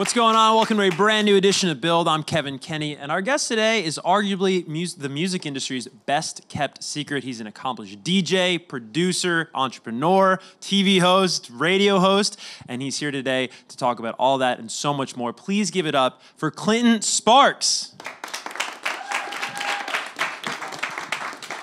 What's going on? Welcome to a brand new edition of Build. I'm Kevin Kenny, and our guest today is arguably the music industry's best kept secret. He's an accomplished DJ, producer, entrepreneur, TV host, radio host, and he's here today to talk about all that and so much more. Please give it up for Clinton Sparks.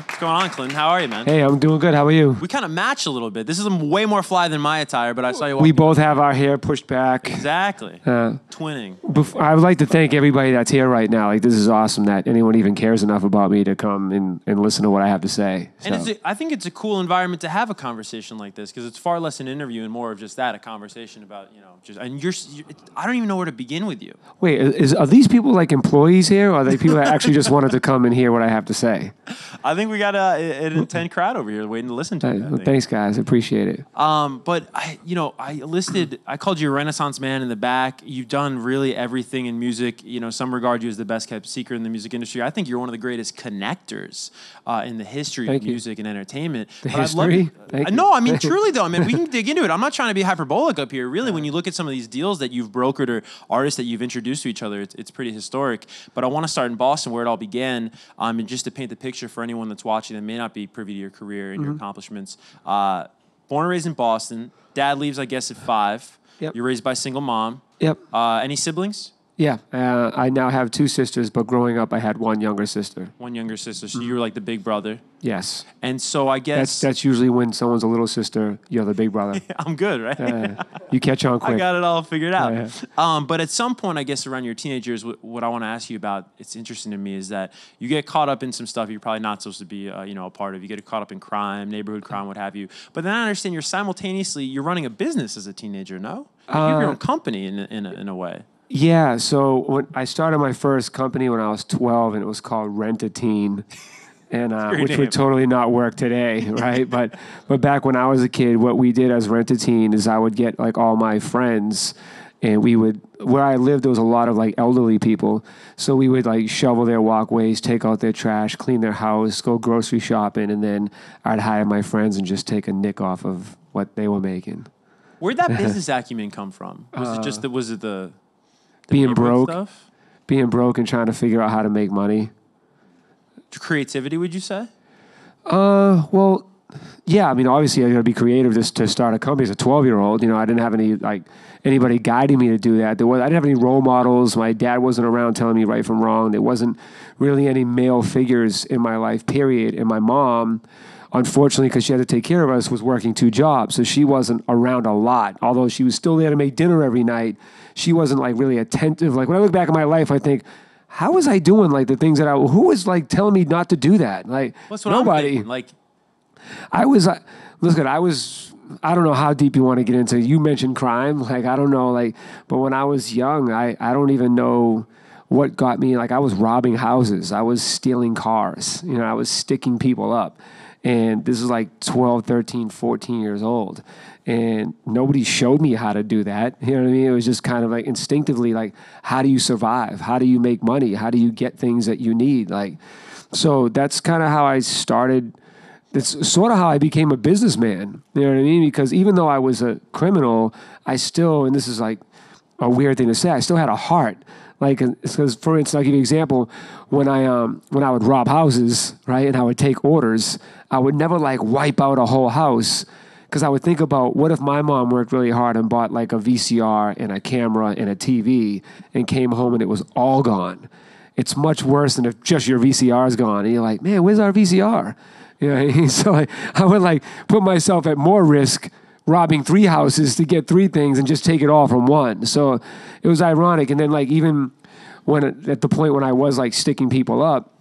What's going on, Clinton? How are you, man? Hey, I'm doing good. How are you? We kind of match a little bit. This is way more fly than my attire, but I saw you walking. We both have our hair pushed back. Exactly. Twinning. I would like to thank everybody that's here right now. Like, this is awesome that anyone even cares enough about me to come and listen to what I have to say. So. And I think it's a cool environment to have a conversation like this, because it's far less an interview and more of just that, a conversation about, I don't even know where to begin with you. Wait, are these people like employees here, or are they people that actually just wanted to come and hear what I have to say? I think we got an intense crowd over here waiting to listen to it. Well, thanks, guys. I appreciate it. But I called you a Renaissance man in the back. You've done really everything in music. Some regard you as the best kept secret in the music industry. I think you're one of the greatest connectors in the history of music and entertainment. The history? No, I mean, truly though. I mean, we can dig into it. I'm not trying to be hyperbolic up here. Really, when you look at some of these deals that you've brokered or artists that you've introduced to each other, it's pretty historic. But I want to start in Boston, where it all began, and just to paint the picture for anyone that's watching that may not be privy to your career and your accomplishments. Born and raised in Boston. Dad leaves, I guess, at 5. Yep. You're raised by a single mom. Yep. Any siblings? Yeah. I now have 2 sisters, but growing up, I had 1 younger sister. 1 younger sister. So you were like the big brother. Yes. And so I guess... That's usually when someone's a little sister, you're the big brother. I'm good, right? You catch on quick. I got it all figured out. Yeah. But at some point, I guess around your teenage years, what I want to ask you about, it's interesting to me, is that you get caught up in some stuff you're probably not supposed to be a part of. You get caught up in crime, neighborhood crime, what have you. But then I understand you're running a business as a teenager, no? You have your own company in a way. Yeah, so when I started my first company when I was 12, and it was called Rent-A-Teen, and which would totally not work today, right? But back when I was a kid, what we did as Rent-A-Teen is I would get like all my friends, and where I lived, there was a lot of like elderly people, so we would like shovel their walkways, take out their trash, clean their house, go grocery shopping, and then I'd hire my friends and just take a nick off of what they were making. Where'd that business acumen come from? Was it the being broke stuff? Being broke and trying to figure out how to make money. Creativity, would you say? Well, yeah. I mean, obviously, I got to be creative just to start a company as a 12-year-old. I didn't have anybody guiding me to do that. I didn't have any role models. My dad wasn't around telling me right from wrong. There wasn't really any male figures in my life, period. And my mom, unfortunately, because she had to take care of us, was working 2 jobs. So she wasn't around a lot. Although she was still there to make dinner every night, she wasn't like really attentive. Like when I look back at my life, I think, how was I doing like the things who was like telling me not to do that? Like nobody. I don't know how deep you want to get into. You mentioned crime. Like, I don't know. Like, but when I was young, I don't even know what got me. Like, I was robbing houses. I was stealing cars. I was sticking people up. And this is like 12, 13, 14 years old. And nobody showed me how to do that. You know what I mean? It was just kind of like instinctively, like, how do you survive? How do you make money? How do you get things that you need? Like, so that's kind of how I started. It's sort of how I became a businessman. You know what I mean? Because even though I was a criminal, I still, and this is like a weird thing to say, I still had a heart. Like, because for instance, I'll give you an example. When I would rob houses, right, and I would take orders, I would never like wipe out a whole house, because I would think about, what if my mom worked really hard and bought like a VCR and a camera and a TV and came home and it was all gone. It's much worse than if just your VCR is gone and you're like, man, where's our VCR? So like, I would like put myself at more risk robbing 3 houses to get 3 things and just take it all from one. So it was ironic. And then like even at the point when I was like sticking people up,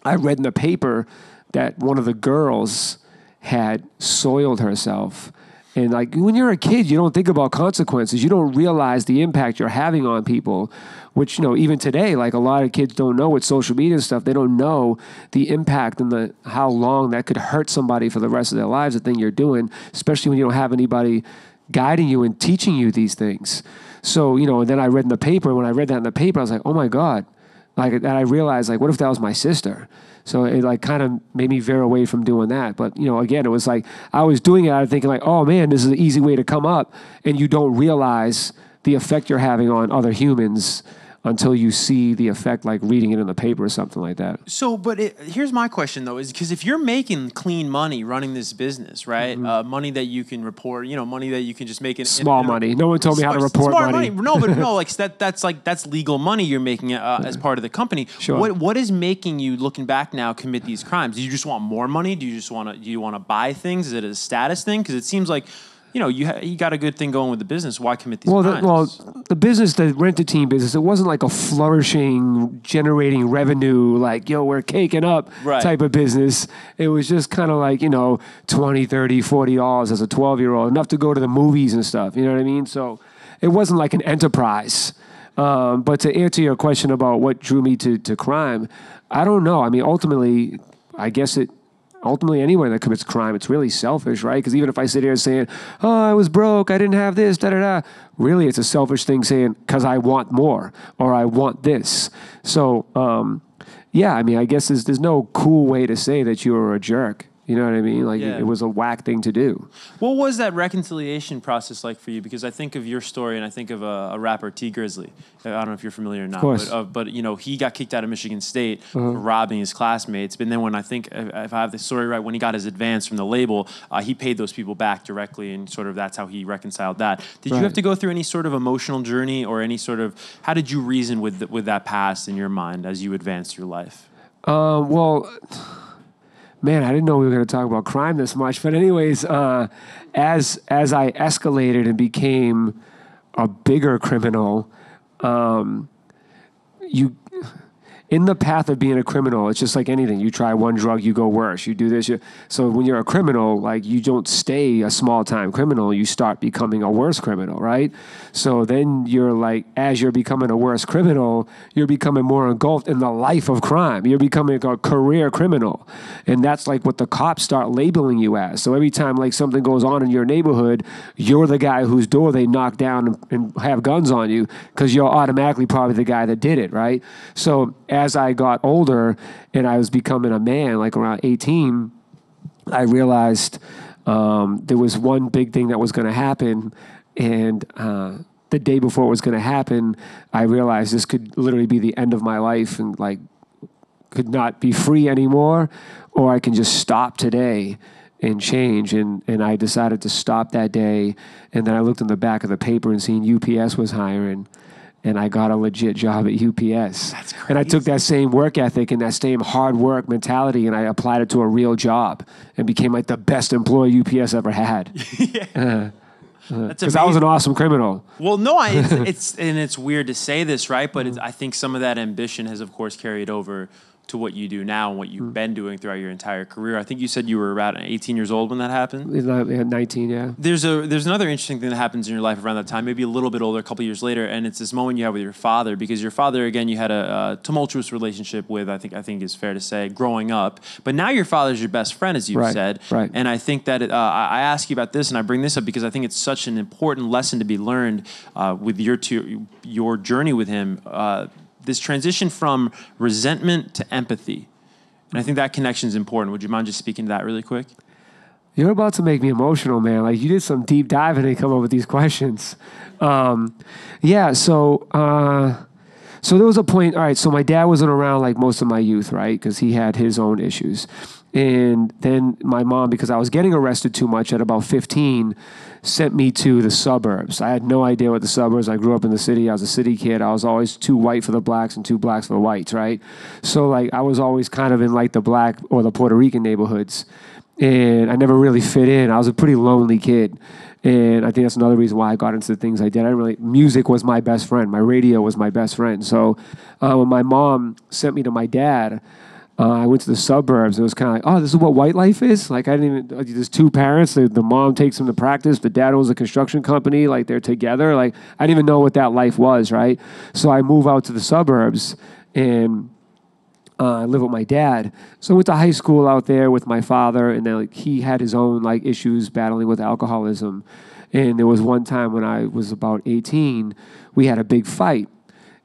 I read in the paper that one of the girls had soiled herself. And like when you're a kid, you don't think about consequences. You don't realize the impact you're having on people, which, even today, like a lot of kids don't know with social media and stuff. They don't know the impact and how long that could hurt somebody for the rest of their lives, the thing you're doing, especially when you don't have anybody guiding you and teaching you these things. So, and then I read in the paper. When I read that in the paper, I was like, oh my God. Like, and I realized, like, what if that was my sister? So it like kind of made me veer away from doing that. But, again, it was like I was doing it, I was thinking like, oh man, this is an easy way to come up. And you don't realize the effect you're having on other humans until you see the effect, like reading it in the paper or something like that. So, but here's my question though, is because if you're making clean money running this business, right? Money that you can report, money that you can just make it small money. No one told me how to report money. No, but no, like that's legal money you're making as part of the company. Sure. What is making you, looking back now, commit these crimes? Do you just want more money? Do you want to buy things? Is it a status thing? Because it seems like, you got a good thing going with the business. Why commit these crimes? The business, the rent-a-team business, it wasn't like a flourishing, generating revenue, like, we're caking up type of business. It was just kind of like, $20, $30, $40 as a 12-year-old, enough to go to the movies and stuff. You know what I mean? So it wasn't like an enterprise. But to answer your question about what drew me to crime, I don't know. I mean, ultimately, ultimately, anyone that commits crime, it's really selfish, right? Because even if I sit here saying, oh, I was broke, I didn't have this, da-da-da, really it's a selfish thing saying, because I want more, or I want this. So, I guess there's no cool way to say that you were a jerk. You know what I mean? Like, it was a whack thing to do. What was that reconciliation process like for you? Because I think of your story, and I think of a rapper, T Grizzly. I don't know if you're familiar or not. Of course. But he got kicked out of Michigan State for robbing his classmates. But then if I have the story right, when he got his advance from the label, he paid those people back directly, and sort of that's how he reconciled that. Did you have to go through any sort of emotional journey, or any sort of, how did you reason with that past in your mind as you advanced through life? Man, I didn't know we were going to talk about crime this much. But anyways, as I escalated and became a bigger criminal, in the path of being a criminal, it's just like anything. You try one drug, you go worse. You do this. So when you're a criminal, like, you don't stay a small-time criminal. You start becoming a worse criminal, right? So then you're like, as you're becoming a worse criminal, you're becoming more engulfed in the life of crime. You're becoming a career criminal. And that's like what the cops start labeling you as. So every time like something goes on in your neighborhood, you're the guy whose door they knock down and have guns on you, because you're automatically probably the guy that did it, right? So as I got older and I was becoming a man, like around 18, I realized there was one big thing that was going to happen. And the day before it was going to happen, I realized this could literally be the end of my life, and like could not be free anymore, or I can just stop today and change. And I decided to stop that day. And then I looked in the back of the paper and seen UPS was hiring. And I got a legit job at UPS. That's crazy. And I took that same work ethic and that same hard work mentality, and I applied it to a real job and became like the best employee UPS ever had. Because I was an awesome criminal. Well, no, it's weird to say this, right? But I think some of that ambition has, of course, carried over to what you do now and what you've been doing throughout your entire career. I think you said you were about 18 years old when that happened. 19, yeah. There's another interesting thing that happens in your life around that time, maybe a little bit older, a couple years later, and it's this moment you have with your father, because your father, again, you had a tumultuous relationship with, I think is fair to say, growing up. But now your father's your best friend, as you've said. Right. And I think that I ask you about this, and I bring this up because I think it's such an important lesson to be learned with your journey with him. This transition from resentment to empathy. And I think that connection is important. Would you mind just speaking to that really quick? You're about to make me emotional, man. Like, you did some deep diving to come up with these questions. So there was a point, all right, so my dad wasn't around like most of my youth, right? Because he had his own issues. And then my mom, because I was getting arrested too much at about 15, sent me to the suburbs. I had no idea what the suburbs. I grew up in the city. I was a city kid. I was always too white for the blacks and too blacks for the whites, right? So like I was always kind of in like the black or the Puerto Rican neighborhoods. And I never really fit in. I was a pretty lonely kid. And I think that's another reason why I got into the things I did. Music was my best friend. My radio was my best friend. So when my mom sent me to my dad, I went to the suburbs. It was kind of like, oh, this is what white life is? Like, there's two parents. The mom takes them to practice. The dad owns a construction company. Like, they're together. Like, I didn't even know what that life was, right? So I move out to the suburbs, and I live with my dad. So I went to high school out there with my father, and then like he had his own like issues battling with alcoholism. And there was one time when I was about 18, we had a big fight.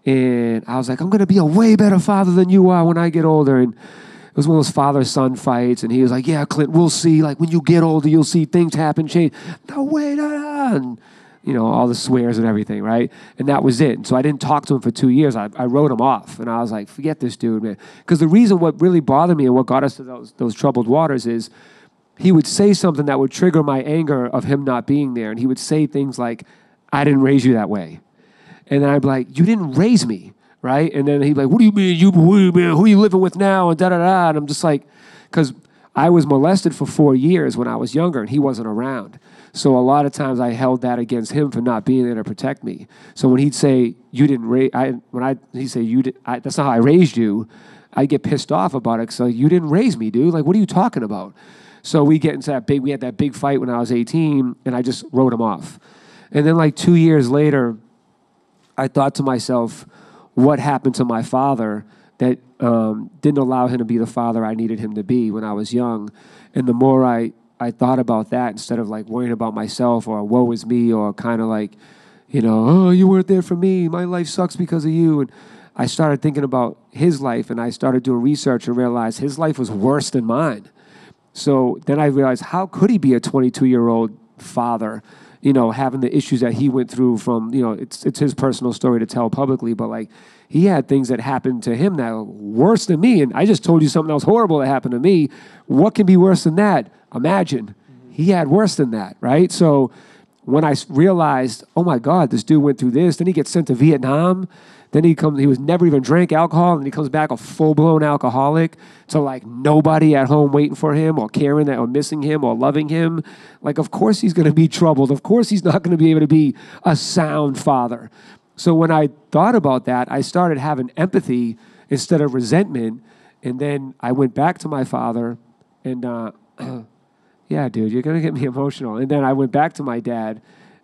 And I was like, I'm going to be a way better father than you are when I get older. And it was one of those father-son fights. And he was like, yeah, Clint, we'll see. Like, when you get older, you'll see things happen, change. No way, no. And you know, all the swears and everything, right? And that was it. And so I didn't talk to him for 2 years. I wrote him off. And I was like, forget this dude, man. Because the reason what really bothered me and what got us to those troubled waters is he would say something that would trigger my anger of him not being there. And he would say things like, I didn't raise you that way. And then I'd be like, you didn't raise me, right? And then he'd be like, what do you mean? Who are you living with now? And da-da-da. And I'm just like, because I was molested for 4 years when I was younger and he wasn't around. So a lot of times I held that against him for not being there to protect me. So when he'd say, you didn't raise, he'd say, that's not how I raised you, I'd get pissed off about it. So you didn't raise me, dude. Like, what are you talking about? So we had that big fight when I was 18 and I just wrote him off. And then like 2 years later, I thought to myself, what happened to my father that didn't allow him to be the father I needed him to be when I was young? And the more I thought about that, instead of like worrying about myself or woe is me or kind of like, you know, oh, you weren't there for me, my life sucks because of you. And I started thinking about his life and I started doing research and realized his life was worse than mine. So then I realized, how could he be a 22-year-old father, you know, having the issues that he went through from, you know, it's his personal story to tell publicly, but like he had things that happened to him that were worse than me. And I just told you something that was horrible that happened to me. What can be worse than that? Imagine. He had worse than that, right? So when I realized, oh my God, this dude went through this, then he gets sent to Vietnam. Then he was never even drank alcohol, and he comes back a full-blown alcoholic. So like nobody at home waiting for him or caring that or missing him or loving him. Like, of course he's going to be troubled. Of course he's not going to be able to be a sound father. So when I thought about that, I started having empathy instead of resentment. And then I went back to my father and, yeah, dude, you're going to get me emotional. And then I went back to my dad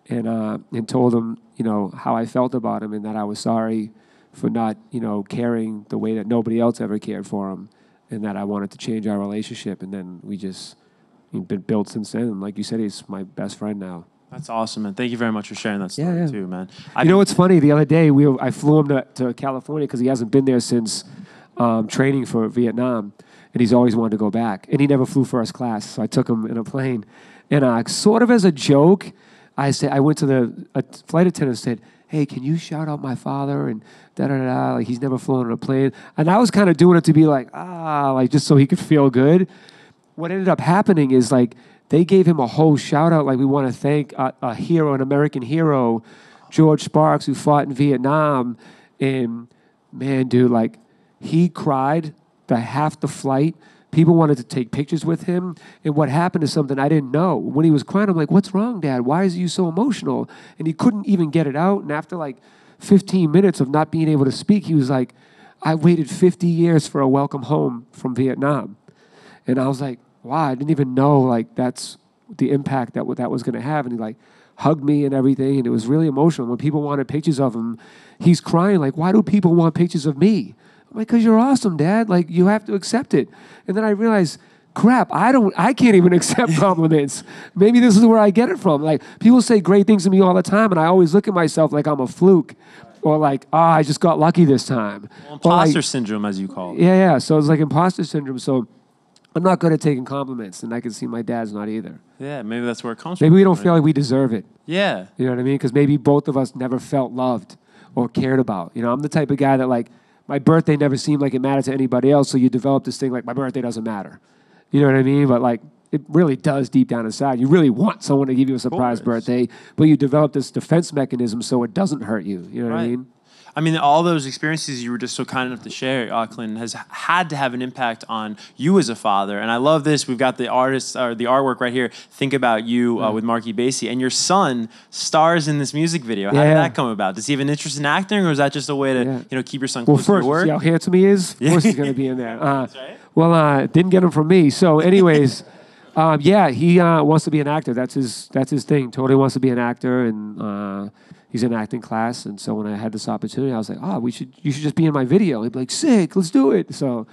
and told him, you know, how I felt about him and that I was sorry for not, you know, caring the way that nobody else ever cared for him, and that I wanted to change our relationship. And then we've been built since then. And like you said, he's my best friend now. That's awesome, man. Thank you very much for sharing that story too, man. You know what's funny? The other day, I flew him to California because he hasn't been there since training for Vietnam, and he's always wanted to go back. And he never flew first class, so I took him in a plane. And sort of as a joke, I went to a flight attendant and said, hey, can you shout out my father and da-da-da-da, like he's never flown on a plane. And I was kind of doing it to be like, like just so he could feel good. What ended up happening is like they gave him a whole shout out, like we want to thank a hero, an American hero, George Sparks, who fought in Vietnam. And man, dude, like he cried half the flight. People wanted to take pictures with him. And what happened is something I didn't know. When he was crying, I'm like, what's wrong, Dad? Why is you so emotional? And he couldn't even get it out. And after like 15 minutes of not being able to speak, he was like, I waited 50 years for a welcome home from Vietnam. And I was like, wow, I didn't even know like that's the impact that was going to have. And he like hugged me and everything. And it was really emotional. When people wanted pictures of him, he's crying like, why do people want pictures of me? I'm like, because you're awesome, Dad. Like, you have to accept it. And then I realized, crap, I can't even accept compliments. Maybe this is where I get it from. Like, people say great things to me all the time, and I always look at myself like I'm a fluke. Or like, I just got lucky this time. Well, imposter syndrome, as you call it. Yeah. So it's like imposter syndrome. So I'm not good at taking compliments, and I can see my dad's not either. Yeah, maybe that's where it comes from. Maybe we don't feel like we deserve it. Yeah. You know what I mean? Because maybe both of us never felt loved or cared about. You know, I'm the type of guy that like, my birthday never seemed like it mattered to anybody else, so you develop this thing like, my birthday doesn't matter. You know what I mean? But like, it really does deep down inside. You really want someone to give you a surprise birthday, but you develop this defense mechanism so it doesn't hurt you. You know what I mean? I mean, all those experiences you were just so kind enough to share, Clinton, has had to have an impact on you as a father. And I love this. We've got the artists or the artwork right here. Think about you with Marc E. Bassy, and your son stars in this music video. How did that come about? Does he have an interest in acting, or is that just a way to keep your son close to your work? See how handsome he is. Of course, he's going to be in there. That's right. Well, didn't get him from me. So, anyways. He wants to be an actor. That's his thing. Totally wants to be an actor, and he's in acting class. And so when I had this opportunity, I was like, you should just be in my video. He'd be like, sick, let's do it. So,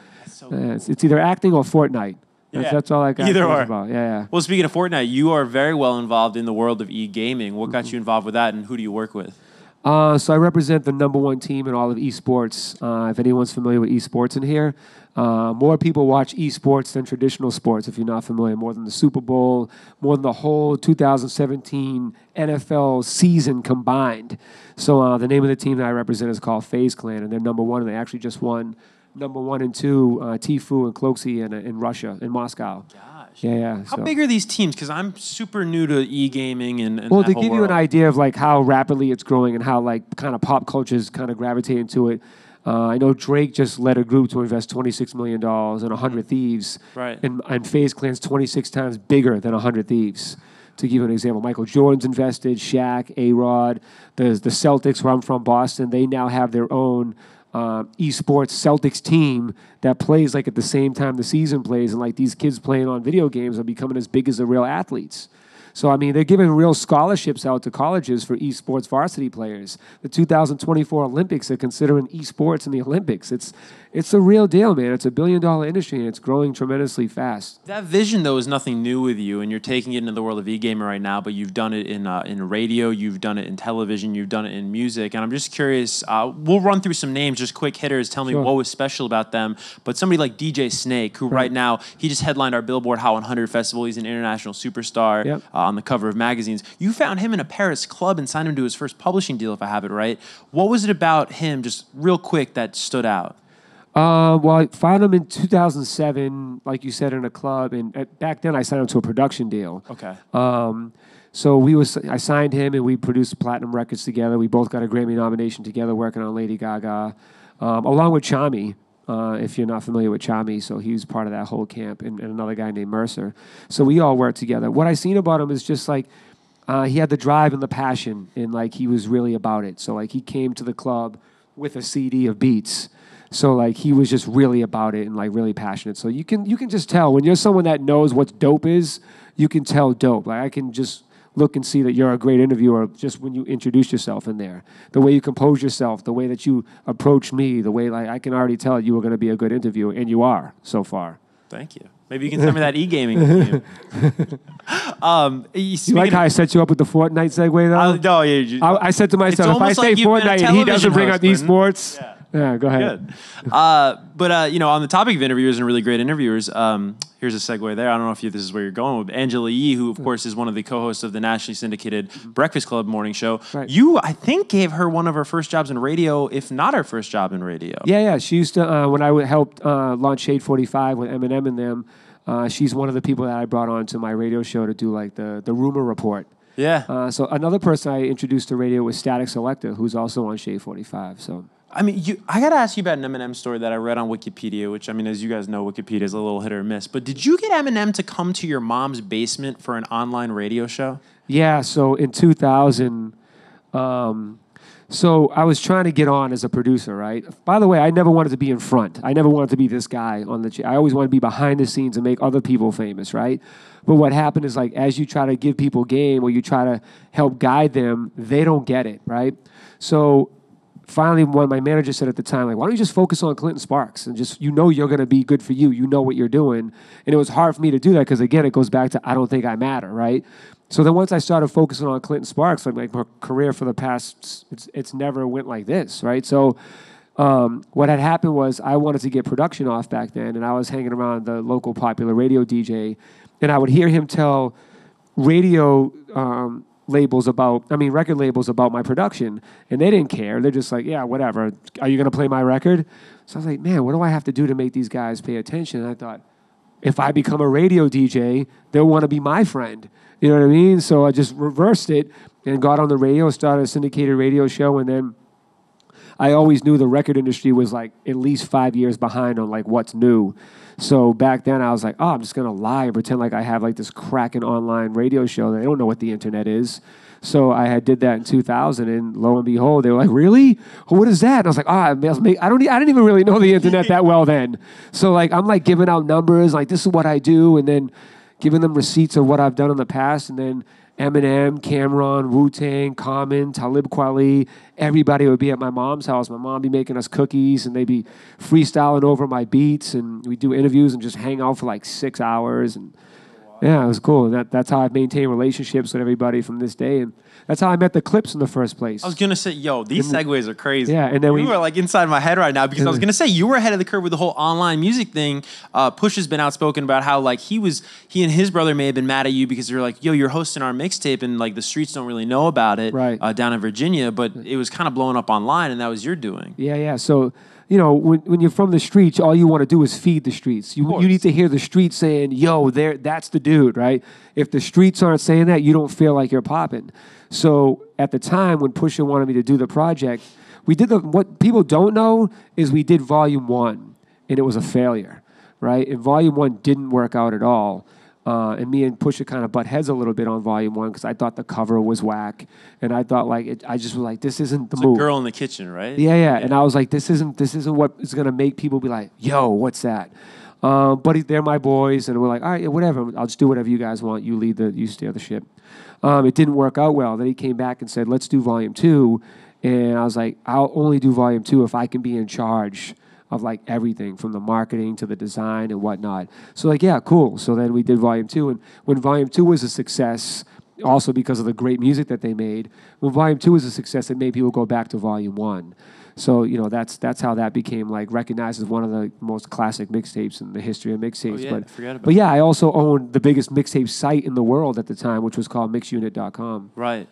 it's either acting or Fortnite. That's all I got. Either or. About. Yeah. Well, speaking of Fortnite, you are very well involved in the world of e-gaming. What got you involved with that, and who do you work with? So I represent the #1 team in all of esports. If anyone's familiar with esports in here, more people watch esports than traditional sports. If you're not familiar, more than the Super Bowl, more than the whole 2017 NFL season combined. So the name of the team that I represent is called FaZe Clan, and they're #1. And they actually just won #1 and 2, Tfue and Cloxy in Russia, in Moscow. Gosh. Yeah. How big are these teams? Because I'm super new to e-gaming and well, that to whole give you world. an idea of like how rapidly it's growing and how like kind of pop culture's kind of gravitating to it, I know Drake just led a group to invest $26 million in 100 Thieves. Right. And FaZe Clan's 26 times bigger than 100 Thieves. To give you an example, Michael Jordan's invested, Shaq, A-Rod, the Celtics, where I'm from, Boston, they now have their own esports Celtics team that plays like at the same time the season plays, and like these kids playing on video games are becoming as big as the real athletes. So, I mean, they're giving real scholarships out to colleges for esports varsity players. The 2024 Olympics are considering esports in the Olympics. It's a real deal, man. It's a billion-dollar industry, and it's growing tremendously fast. That vision, though, is nothing new with you, and you're taking it into the world of e-gaming right now, but you've done it in radio, you've done it in television, you've done it in music, and I'm just curious, we'll run through some names, just quick hitters, tell me what was special about them, but somebody like DJ Snake, who right now, he just headlined our Billboard Hot 100 festival, he's an international superstar on the cover of magazines. You found him in a Paris club and signed him to his first publishing deal, if I have it right. What was it about him, just real quick, that stood out? Well, I found him in 2007, like you said, in a club, and back then I signed him to a production deal. Okay. So I signed him, and we produced platinum records together. We both got a Grammy nomination together, working on Lady Gaga, along with Chami. If you're not familiar with Chami, so he was part of that whole camp, and another guy named Mercer. So we all worked together. What I seen about him is just like he had the drive and the passion, and like he was really about it. So like he came to the club with a CD of beats. So like he was just really about it and like really passionate. So you can just tell when you're someone that knows what dope is, you can tell dope. Like I can just look and see that you're a great interviewer just when you introduce yourself in there. The way you compose yourself, the way that you approach me, the way like I can already tell you were going to be a good interviewer, and you are so far. Thank you. Maybe you can send me that e-gaming. You like how I set you up with the Fortnite segue though? I said to myself, if I say Fortnite and he doesn't bring up esports. Yeah, go ahead. Good. But on the topic of interviewers and really great interviewers, here's a segue there. I don't know if this is where you're going with Angela Yee, who, of course, is one of the co-hosts of the nationally syndicated Breakfast Club morning show. Right. You, I think, gave her one of her first jobs in radio, if not her first job in radio. Yeah. She used to, when I helped launch Shade 45 with Eminem and them, she's one of the people that I brought on to my radio show to do like the rumor report. Yeah. So another person I introduced to radio was Static Selector, who's also on Shade 45. So. I mean, I got to ask you about an Eminem story that I read on Wikipedia, which, I mean, as you guys know, Wikipedia is a little hit or miss. But did you get Eminem to come to your mom's basement for an online radio show? Yeah, so in 2000, so I was trying to get on as a producer, right? By the way, I never wanted to be in front. I never wanted to be this guy on the I always wanted to be behind the scenes and make other people famous, right? But what happened is, like, as you try to give people game or you try to help guide them, they don't get it, right? So finally, when my manager said at the time, like, why don't you just focus on Clinton Sparks and just, you're going to be good for you. You know what you're doing. And it was hard for me to do that because, again, it goes back to I don't think I matter, right? So then once I started focusing on Clinton Sparks, like my career for the past, it's never went like this, right? So what had happened was I wanted to get production off back then, and I was hanging around the local popular radio DJ, and I would hear him tell radio record labels about my production, and they didn't care. They're just like, yeah, whatever. Are you going to play my record? So I was like, man, what do I have to do to make these guys pay attention? And I thought, if I become a radio DJ, they'll want to be my friend. You know what I mean? So I just reversed it and got on the radio, started a syndicated radio show, and then I always knew the record industry was like at least 5 years behind on like what's new. So back then I was like, oh, I'm just going to lie and pretend like I have like this cracking online radio show that they don't know what the internet is. So I did that in 2000, and lo and behold, they were like, really? What is that? And I was like, I didn't even really know the internet that well then. So like I'm like giving out numbers, like this is what I do, and then giving them receipts of what I've done in the past, and then Eminem, Cameron, Wu-Tang, Common, Talib Kweli, everybody would be at my mom's house. My mom would be making us cookies, and they'd be freestyling over my beats, and we'd do interviews and just hang out for like 6 hours. And Yeah, it was cool. And that's how I've maintained relationships with everybody from this day. And that's how I met the Clips in the first place. I was going to say, yo, these segues are crazy. Yeah, and then we were like inside my head right now because I was going to say, you were ahead of the curve with the whole online music thing. Push has been outspoken about how like he and his brother may have been mad at you because they're like, yo, you're hosting our mixtape and like the streets don't really know about it down in Virginia, but it was kind of blowing up online and that was your doing. Yeah. So, you know, when you're from the streets, all you want to do is feed the streets. You need to hear the streets saying, yo, that's the dude, right? If the streets aren't saying that, you don't feel like you're popping. So at the time when Pusha wanted me to do the project, we did what people don't know is we did Volume 1, and it was a failure, right? And Volume 1 didn't work out at all. And me and Pusha kind of butt heads a little bit on Volume 1 because I thought the cover was whack, and I thought I just was like, this isn't the move. A girl in the kitchen, right? Yeah. And I was like, this isn't what is gonna make people be like, yo, what's that? But they're my boys, and we're like, all right, whatever. I'll just do whatever you guys want. You steer the ship. It didn't work out well. Then he came back and said, let's do Volume 2, and I was like, I'll only do Volume 2 if I can be in charge of like everything from the marketing to the design and whatnot. So like, yeah, cool. So then we did Volume 2. And when Volume 2 was a success, also because of the great music that they made, when Volume 2 was a success, it made people go back to Volume 1. So, you know, that's how that became like recognized as one of the most classic mixtapes in the history of mixtapes. But yeah, I also owned the biggest mixtape site in the world at the time, which was called mixunit.com. Right.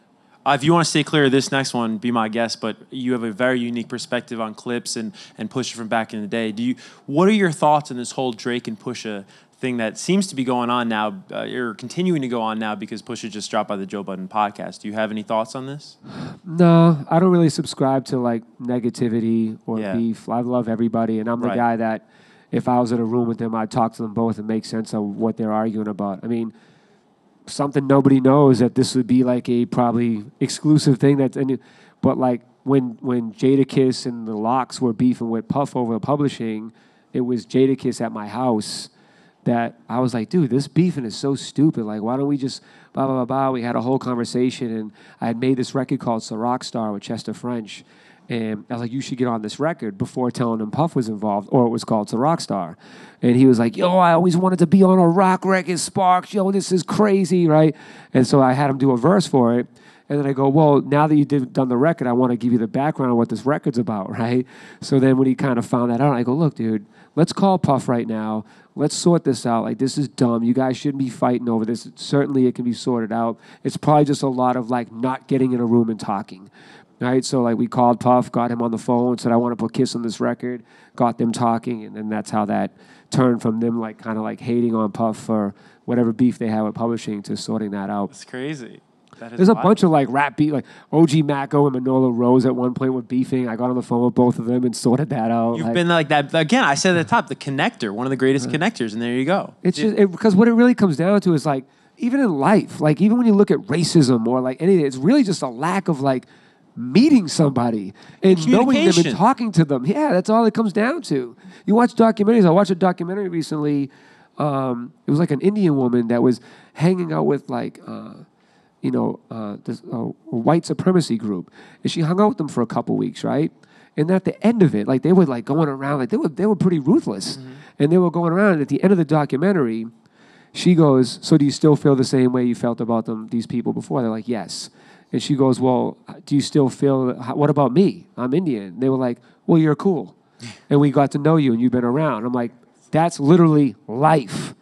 If you want to stay clear of this next one, be my guest. But you have a very unique perspective on Clips and Pusha from back in the day. What are your thoughts on this whole Drake and Pusha thing that seems to be going on now, or continuing to go on now because Pusha just dropped by the Joe Budden podcast? Do you have any thoughts on this? No, I don't really subscribe to like negativity or beef. I love everybody, and I'm the guy that if I was in a room with them, I'd talk to them both and make sense of what they're arguing about. I mean, something nobody knows that this would be like a probably exclusive thing but like when Jadakiss and the Lox were beefing with Puff over publishing, it was Jadakiss at my house that I was like, dude, this beefing is so stupid. Like, why don't we just blah, blah, blah, blah. We had a whole conversation, and I had made this record called "So Rockstar" with Chester French. And I was like, you should get on this record before telling him Puff was involved, or it was called "So Rockstar." And he was like, yo, I always wanted to be on a rock record, Sparks. Yo, this is crazy, right? And so I had him do a verse for it. And then I go, well, now that you've done the record, I want to give you the background on what this record's about, right? So then when he kind of found that out, I go, look, dude, let's call Puff right now. Let's sort this out. Like, this is dumb. You guys shouldn't be fighting over this. Certainly it can be sorted out. It's probably just a lot of, like, not getting in a room and talking. Right, so like we called Puff, got him on the phone, said I want to put Kiss on this record, got them talking, and then that's how that turned from them like kind of like hating on Puff for whatever beef they had with publishing to sorting that out. That's crazy. There's a bunch of like rap beef, like OG Macko and Manolo Rose at one point were beefing. I got on the phone with both of them and sorted that out. You've been like that again. I said at the top, the connector, one of the greatest connectors, and there you go. It's just because what it really comes down to is like even in life, like even when you look at racism or like anything, it's really just a lack of like meeting somebody and knowing them and talking to them. Yeah, that's all it comes down to. You watch documentaries. I watched a documentary recently. It was like an Indian woman that was hanging out with like, this white supremacy group. And she hung out with them for a couple weeks, right? And at the end of it, like they were like going around, like they were pretty ruthless. Mm-hmm. And they were going around, and at the end of the documentary, she goes, so do you still feel the same way you felt about these people before? They're like, yes. And she goes, well, do you still feel, what about me? I'm Indian. They were like, well, you're cool. And we got to know you and you've been around. I'm like, that's literally life.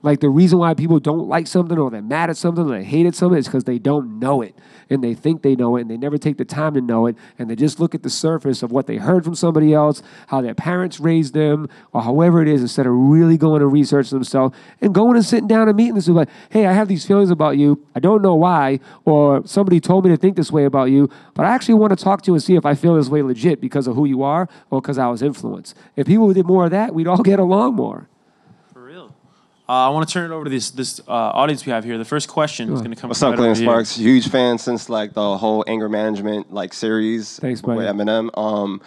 Like the reason why people don't like something or they're mad at something or they hate at something is because they don't know it. And they think they know it and they never take the time to know it. And they just look at the surface of what they heard from somebody else, how their parents raised them, or however it is, instead of really going to research themselves and going and sitting down and meeting this. Like, hey, I have these feelings about you. I don't know why. Or somebody told me to think this way about you. But I actually want to talk to you and see if I feel this way legit because of who you are or because I was influenced. If people did more of that, we'd all get along more. I want to turn it over to this audience we have here. The first question is going to come. What's up, Clayton Sparks? Huge fan since like the whole anger management like series. Thanks, buddy. With Eminem.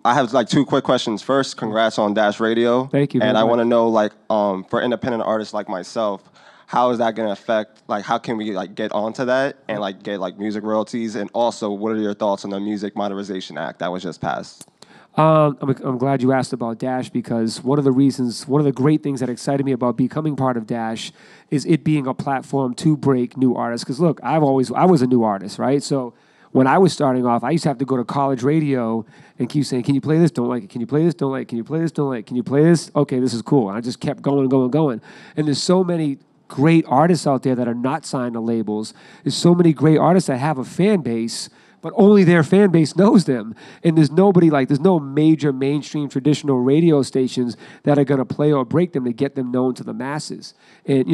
I have like two quick questions. First, congrats on Dash Radio. Thank you. And I want to know like for independent artists like myself, how is that going to affect? Like, how can we like get onto that and like get like music royalties? And also, what are your thoughts on the Music Modernization Act that was just passed? I'm glad you asked about Dash because one of the great things that excited me about becoming part of Dash is it being a platform to break new artists. Because look, I was a new artist, right? So when I was starting off, I used to have to go to college radio and keep saying, "Can you play this? Don't like it. Can you play this? Don't like it. Can you play this? Don't like it. Can you play this? Okay, this is cool." And I just kept going and going and going. And there's so many great artists out there that are not signed to labels. There's so many great artists that have a fan base, but only their fan base knows them. And there's no major mainstream traditional radio stations that are going to play or break them to get them known to the masses. And,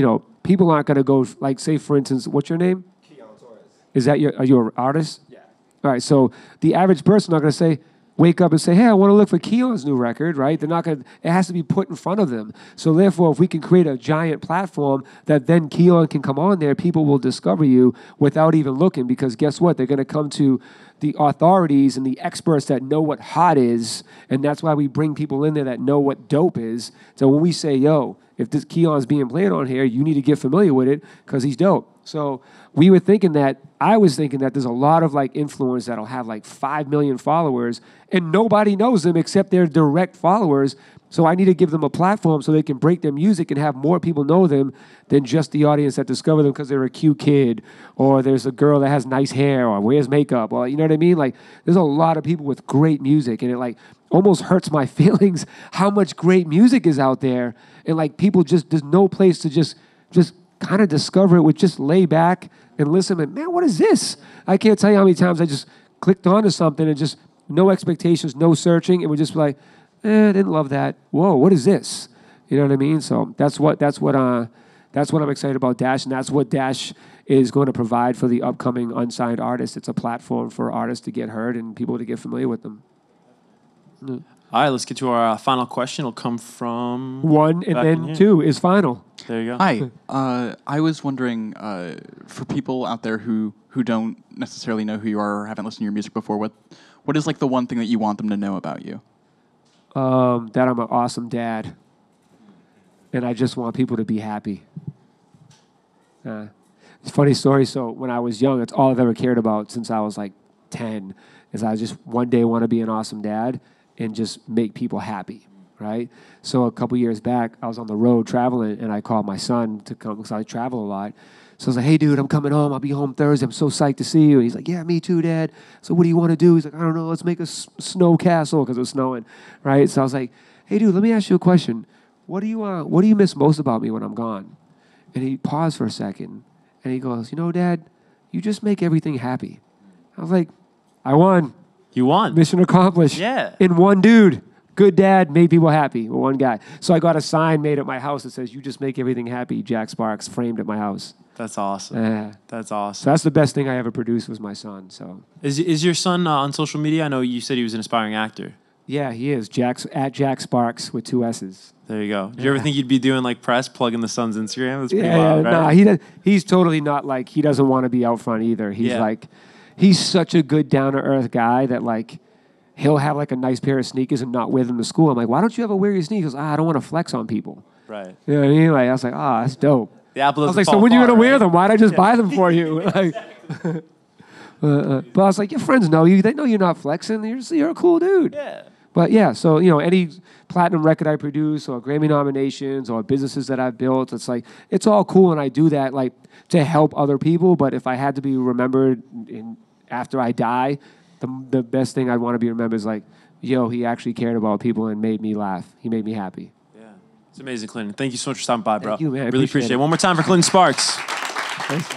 people aren't going to go, like, say, for instance, what's your name? Is that are you an artist? Yeah. All right, so the average person not going to say, wake up and say, hey, I want to look for Keon's new record, right? They're not going to, it has to be put in front of them. So therefore, if we can create a giant platform that then Keon can come on there, people will discover you without even looking because guess what? They're going to come to the authorities and the experts that know what hot is, and that's why we bring people in there that know what dope is. So when we say, yo, if this Keon's being played on here, you need to get familiar with it because he's dope. So I was thinking that there's a lot of like influencers that'll have like 5 million followers and nobody knows them except their direct followers. So I need to give them a platform so they can break their music and have more people know them than just the audience that discover them because they're a cute kid or there's a girl that has nice hair or wears makeup or you know what I mean? Like there's a lot of people with great music and it like almost hurts my feelings how much great music is out there and like people just there's no place to just kind of discover it with just lay back and listen and man, what is this? I can't tell you how many times I just clicked onto something and just no expectations, no searching, and would just be like, I didn't love that. Whoa, what is this? You know what I mean? So that's what I'm excited about Dash, and that's what Dash is going to provide for the upcoming unsigned artists. It's a platform for artists to get heard and people to get familiar with them. All right, let's get to our final question. It'll come from... One, and then two is final. There you go. Hi. I was wondering, for people out there who don't necessarily know who you are or haven't listened to your music before, what is like the one thing that you want them to know about you? That I'm an awesome dad. And I just want people to be happy. It's a funny story. So when I was young, it's all I've ever cared about since I was like 10, is I just one day want to be an awesome dad and just make people happy, right? So a couple years back, I was on the road traveling, and I called my son to come because I travel a lot. So I was like, hey, dude, I'm coming home. I'll be home Thursday. I'm so psyched to see you. And he's like, yeah, me too, Dad. So what do you want to do? He's like, I don't know. Let's make a snow castle because it was snowing, right? So I was like, hey, dude, let me ask you a question. What do you miss most about me when I'm gone? And he paused for a second, and he goes, Dad, you just make everything happy. I was like, I won. You won. Mission accomplished. Yeah. In one dude. Good dad, made people happy. One guy. So I got a sign made at my house that says, you just make everything happy, Jack Sparks, framed at my house. That's awesome. That's awesome. So that's the best thing I ever produced was my son. So is your son on social media? I know you said he was an aspiring actor. Yeah, he is. At Jack Sparks with 2 S's. There you go. Did you ever think you'd be doing like press, plugging the son's Instagram? That's pretty wild, right? Nah, he's totally not like, he doesn't want to be out front either. He's like, he's such a good down-to-earth guy that like, he'll have like a nice pair of sneakers and not wear them to school. I'm like, why don't you ever wear your sneakers? I don't want to flex on people. Right. You know what I mean? Like, I was like, that's dope. The apple I was like, so when are you going to wear them? Why'd I just buy them for you? Like, but I was like, your friends know you. They know you're not flexing. You're a cool dude. Yeah. But yeah, so, any platinum record I produce or Grammy nominations or businesses that I've built, it's like, it's all cool and I do that like to help other people. But if I had to be remembered after I die, the best thing I'd want to be remembered is like, yo, he actually cared about people and made me laugh. He made me happy. Yeah. It's amazing, Clinton. Thank you so much for stopping by, bro. Thank you, man. Really appreciate it. One more time for Clinton Sparks. Thanks,